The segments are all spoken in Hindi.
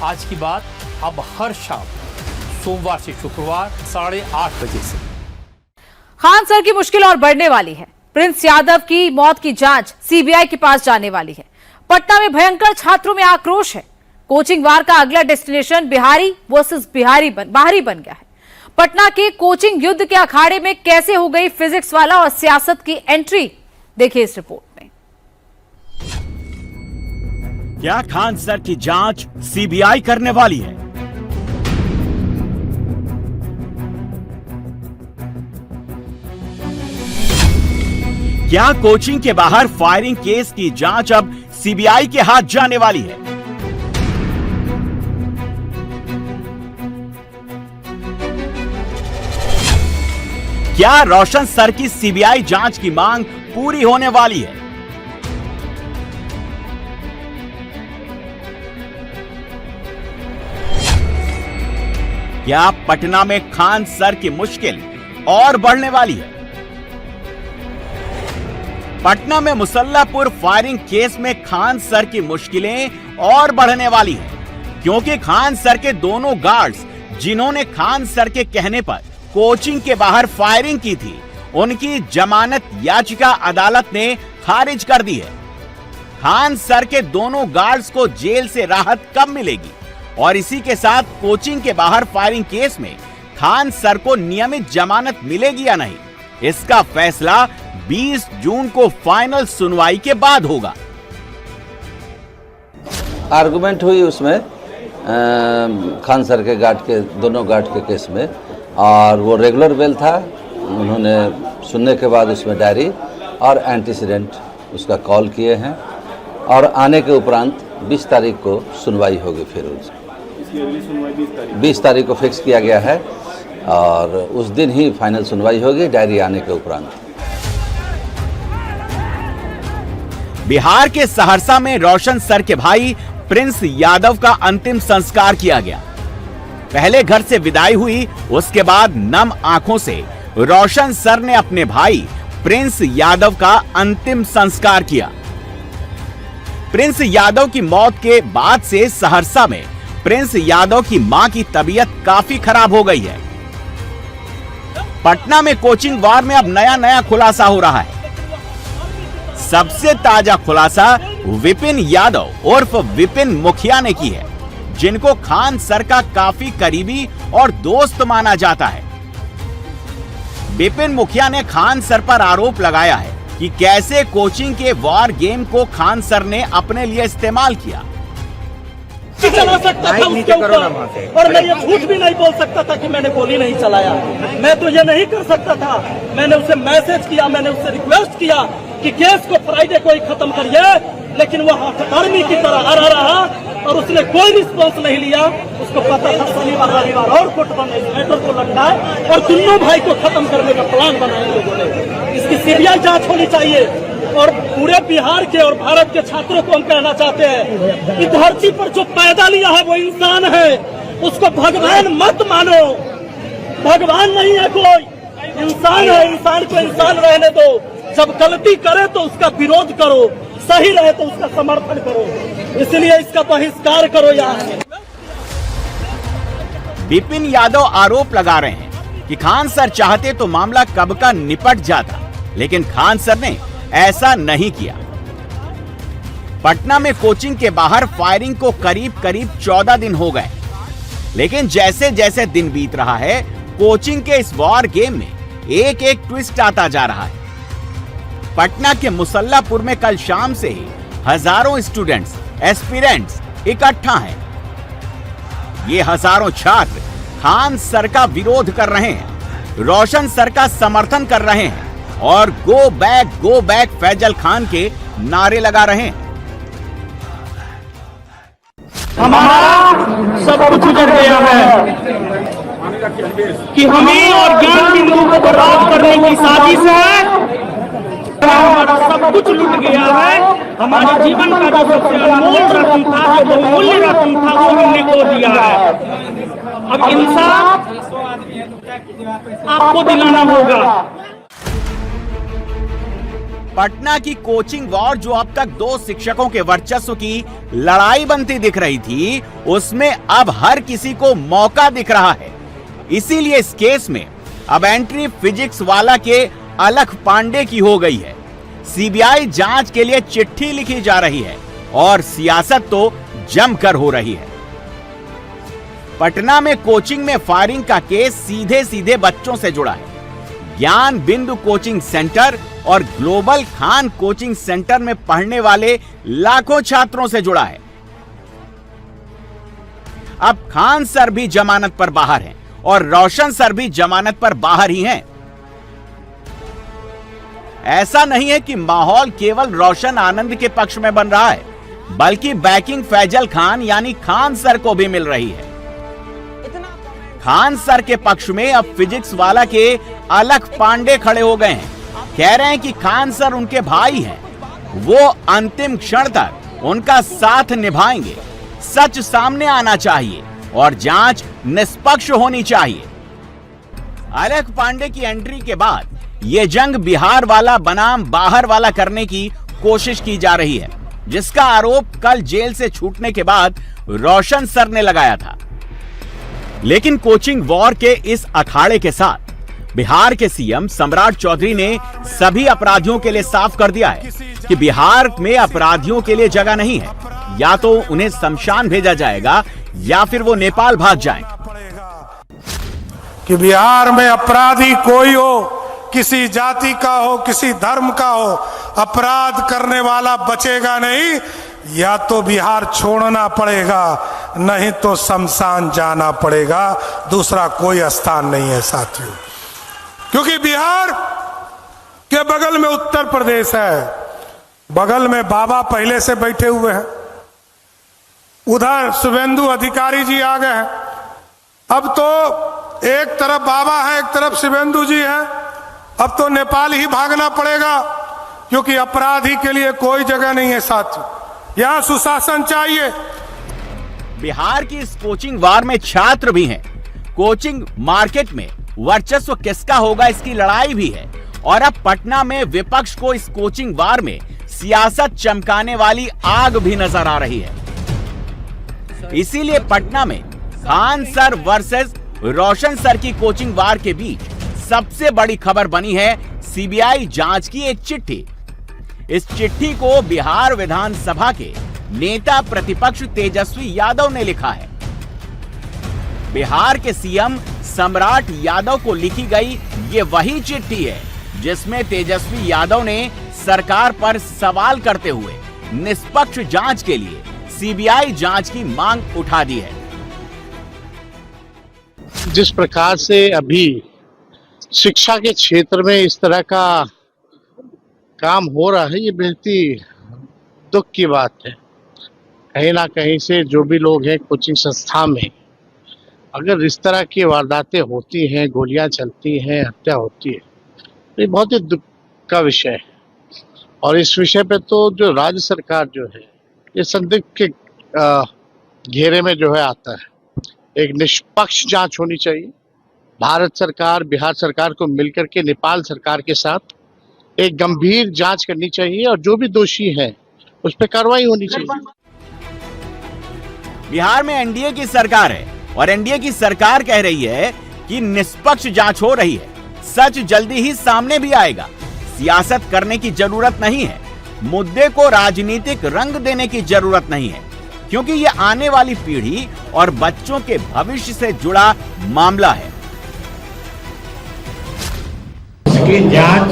आज की बात अब हर शाम सोमवार से शुक्रवार 8:30 बजे से। खान सर की मुश्किल और बढ़ने वाली है। प्रिंस यादव की मौत की जांच सीबीआई के पास जाने वाली है। पटना में भयंकर छात्रों में आक्रोश है। कोचिंग वार का अगला डेस्टिनेशन बिहारी वर्सेस बाहरी बन गया है। पटना के कोचिंग युद्ध के अखाड़े में कैसे हो गई फिजिक्स वाला और सियासत की एंट्री, देखिए इस रिपोर्ट में। क्या खान सर की जांच सीबीआई करने वाली है? क्या कोचिंग के बाहर फायरिंग केस की जांच अब सीबीआई के हाथ जाने वाली है? क्या रोशन सर की सीबीआई जांच की मांग पूरी होने वाली है? क्या पटना में खान सर की मुश्किल और बढ़ने वाली है? पटना में मुसल्लापुर फायरिंग केस में खान सर की मुश्किलें और बढ़ने वाली है, क्योंकि खान सर के दोनों गार्ड्स जिन्होंने खान सर के कहने पर कोचिंग के बाहर फायरिंग की थी, उनकी जमानत याचिका अदालत ने खारिज कर दी है। खान सर के दोनों गार्ड्स को जेल से राहत कब मिलेगी और इसी के साथ कोचिंग के बाहर फायरिंग केस में खान सर को नियमित जमानत मिलेगी या नहीं, इसका फैसला 20 जून को फाइनल सुनवाई के बाद होगा। आर्गुमेंट हुई उसमें खान सर के दोनों गार्ड के केस में, और वो रेगुलर बेल था। उन्होंने सुनने के बाद उसमें डायरी और एंटीसीडेंट उसका कॉल किए हैं, और आने के उपरांत 20 तारीख को सुनवाई होगी। फिर 20 तारीख को फिक्स किया गया है, और उस दिन ही फाइनल सुनवाई होगी डायरी आने के उपरांत। बिहार के सहरसा में रोशन सर के भाई प्रिंस यादव का अंतिम संस्कार किया गया। पहले घर से विदाई हुई, उसके बाद नम आंखों से रोशन सर ने अपने भाई प्रिंस यादव का अंतिम संस्कार किया। प्रिंस यादव की मौत के बाद से सहरसा में प्रिंस यादव की मां की तबीयत काफी खराब हो गई है। पटना में कोचिंग वार में अब नया खुलासा हो रहा है। सबसे ताजा खुलासा विपिन यादव उर्फ विपिन मुखिया ने की है, जिनको खान सर का काफी करीबी और दोस्त माना जाता है। विपिन मुखिया ने खान सर पर आरोप लगाया है कि कैसे कोचिंग के वॉर गेम को खान सर ने अपने लिए इस्तेमाल किया। चला सकता था उसके ऊपर, और मैं ये झूठ भी नहीं बोल सकता था कि मैंने गोली नहीं चलाया। मैं तो ये नहीं कर सकता था। मैंने उसे मैसेज किया, मैंने उससे रिक्वेस्ट किया कि केस को फ्राइडे को ही खत्म करिए, लेकिन वो हठधर्मी की तरह हरा रहा और उसने कोई रिस्पॉन्स नहीं लिया। उसको पता था शनिवार रविवार और कोर्ट बंद मैटर को लगना है, और तीनों भाई को खत्म करने का प्लान बनाया लोगों ने। इसकी सीबीआई जांच होनी चाहिए, और पूरे बिहार के और भारत के छात्रों को हम कहना चाहते हैं कि धरती पर जो पैदा लिया है वो इंसान है, उसको भगवान मत मानो। भगवान नहीं है कोई, इंसान है। इंसान को इंसान रहने दो। जब गलती करे तो उसका विरोध करो, सही रहे तो उसका समर्थन करो। इसलिए इसका बहिष्कार करो। यहाँ विपिन यादव आरोप लगा रहे हैं कि खान सर चाहते तो मामला कब का निपट जाता, लेकिन खान सर ने ऐसा नहीं किया। पटना में कोचिंग के बाहर फायरिंग को करीब 14 दिन हो गए, लेकिन जैसे जैसे दिन बीत रहा है, कोचिंग के इस वॉर गेम में एक ट्विस्ट आता जा रहा है। पटना के मुसल्लापुर में कल शाम से ही हजारों स्टूडेंट्स, एस्पिरेंट्स इकट्ठा हैं। ये हजारों छात्र खान सर का विरोध कर रहे हैं, रोशन सर का समर्थन कर रहे हैं और गो बैक फैजल खान के नारे लगा रहे हैं। हमारा सब कुछ उजड़ गया है कि हमें और ज्ञान बिंदु को बर्बाद करने की साजिश है। हमारा सब कुछ लुट गया है। हमारे जीवन का जो सबसे अनमोल रत्न था, जो बहुमूल्य रत्न था, वो हमने खो दिया है। अब इंसाफ आपको दिलाना होगा। पटना की कोचिंग वॉर जो अब तक 2 शिक्षकों के वर्चस्व की लड़ाई बनती दिख रही थी, उसमें अब हर किसी को मौका दिख रहा है। इसीलिए इस केस में अब एंट्री फिजिक्स वाला के अलख पांडे की हो गई है। सीबीआई जांच के लिए चिट्ठी लिखी जा रही है और सियासत तो जमकर हो रही है। पटना में कोचिंग में फायरिंग का केस सीधे सीधे बच्चों से जुड़ा है। ज्ञान बिंदु कोचिंग सेंटर और ग्लोबल खान कोचिंग सेंटर में पढ़ने वाले लाखों छात्रों से जुड़ा है। अब खान सर भी जमानत पर बाहर हैं और रोशन सर भी जमानत पर बाहर ही हैं। ऐसा नहीं है कि माहौल केवल रोशन आनंद के पक्ष में बन रहा है, बल्कि बैकिंग फैजल खान यानी खान सर को भी मिल रही है। खान सर के पक्ष में अब फिजिक्स वाला के अलख पांडे खड़े हो गए हैं। कह रहे हैं कि खान सर उनके भाई हैं, वो अंतिम क्षण तक उनका साथ निभाएंगे। सच सामने आना चाहिए और जांच निष्पक्ष होनी चाहिए। अलख पांडे की एंट्री के बाद ये जंग बिहार वाला बनाम बाहर वाला करने की कोशिश की जा रही है, जिसका आरोप कल जेल से छूटने के बाद रोशन सर ने लगाया था। लेकिन कोचिंग वॉर के इस अखाड़े के साथ बिहार के सीएम सम्राट चौधरी ने सभी अपराधियों के लिए साफ कर दिया है कि बिहार में अपराधियों के लिए जगह नहीं है। या तो उन्हें शमशान भेजा जाएगा या फिर वो नेपाल भाग जाएं। कि बिहार में अपराधी कोई हो, किसी जाति का हो, किसी धर्म का हो, अपराध करने वाला बचेगा नहीं। या तो बिहार छोड़ना पड़ेगा, नहीं तो शमशान जाना पड़ेगा। दूसरा कोई स्थान नहीं है साथियों, क्योंकि बिहार के बगल में उत्तर प्रदेश है, बगल में बाबा पहले से बैठे हुए हैं, उधर शुभेंदु अधिकारी जी आ गए हैं। अब तो एक तरफ बाबा है, एक तरफ शुभेंदु जी हैं। अब तो नेपाल ही भागना पड़ेगा, क्योंकि अपराधी के लिए कोई जगह नहीं है साथियों। यहां सुशासन चाहिए। बिहार की इस कोचिंग वार में छात्र भी हैं। कोचिंग मार्केट में वर्चस्व किसका होगा, इसकी लड़ाई भी है। और अब पटना में विपक्ष को इस कोचिंग वार में सियासत चमकाने वाली आग भी नजर आ रही है। इसीलिए पटना में खान सर वर्सेस रोशन सर की कोचिंग वार के बीच सबसे बड़ी खबर बनी है सीबीआई जांच की एक चिट्ठी। इस चिट्ठी को बिहार विधानसभा के नेता प्रतिपक्ष तेजस्वी यादव ने लिखा है। बिहार के सीएम सम्राट यादव को लिखी गई ये वही चिट्ठी है जिसमें तेजस्वी यादव ने सरकार पर सवाल करते हुए निष्पक्ष जांच के लिए सीबीआई जांच की मांग उठा दी है। जिस प्रकार से अभी शिक्षा के क्षेत्र में इस तरह का काम हो रहा है, ये बेहद ही दुख की बात है। कहीं ना कहीं से जो भी लोग हैं कोचिंग संस्था में, अगर इस तरह की वारदातें होती हैं, गोलियां चलती हैं, हत्या होती है, तो ये बहुत ही दुख का विषय है। और इस विषय पे तो जो राज्य सरकार जो है, ये संदिग्ध के घेरे में जो है आता है। एक निष्पक्ष जांच होनी चाहिए। भारत सरकार, बिहार सरकार को मिलकर के नेपाल सरकार के साथ एक गंभीर जांच करनी चाहिए और जो भी दोषी है उस पर कार्रवाई होनी चाहिए। बिहार में एनडीए की सरकार है और एनडीए की सरकार कह रही है कि निष्पक्ष जांच हो रही है। सच जल्दी ही सामने भी आएगा। सियासत करने की जरूरत नहीं है, मुद्दे को राजनीतिक रंग देने की जरूरत नहीं है, क्योंकि ये आने वाली पीढ़ी और बच्चों के भविष्य से जुड़ा मामला है। इसकी जांच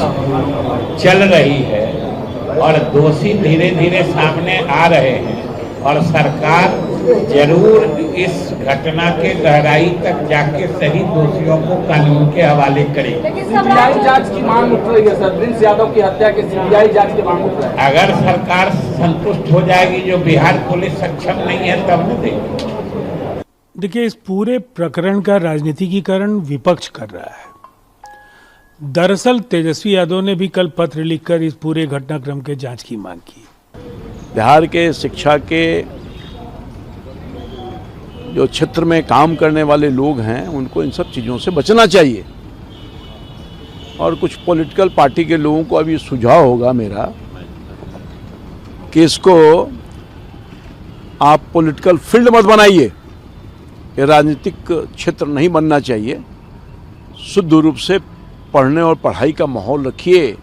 चल रही है और दोषी धीरे धीरे सामने आ रहे हैं और सरकार जरूर इस घटना के गहराई तक जाके सही दोषियों को कानून के हवाले करेगी। सीबीआई जांच की मांग उठ रही है सर, प्रिंस यादव की हत्या के सीबीआई जांच की मांग उठ रही है। अगर सरकार संतुष्ट हो जाएगी, जो बिहार पुलिस सक्षम नहीं है, तब न देगी। देखिए, इस पूरे प्रकरण का राजनीतिकीकरण विपक्ष कर रहा है। दरअसल तेजस्वी यादव ने भी कल पत्र लिखकर इस पूरे घटनाक्रम के जांच की मांग की। बिहार के शिक्षा के जो क्षेत्र में काम करने वाले लोग हैं, उनको इन सब चीज़ों से बचना चाहिए। और कुछ पॉलिटिकल पार्टी के लोगों को अभी सुझाव होगा मेरा कि इसको आप पॉलिटिकल फील्ड मत बनाइए, ये राजनीतिक क्षेत्र नहीं बनना चाहिए। शुद्ध रूप से पढ़ने और पढ़ाई का माहौल रखिए,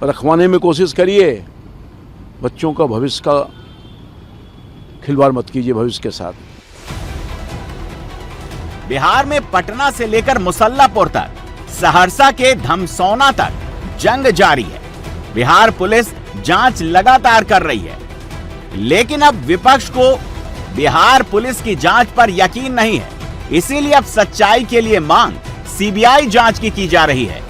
रखवाने में कोशिश करिए। बच्चों का भविष्य का खिलवाड़ मत कीजिए भविष्य के साथ। बिहार में पटना से लेकर मुसल्लापुर तक, सहरसा के धमसौना तक जंग जारी है। बिहार पुलिस जांच लगातार कर रही है, लेकिन अब विपक्ष को बिहार पुलिस की जांच पर यकीन नहीं है। इसीलिए अब सच्चाई के लिए मांग सीबीआई जांच की जा रही है।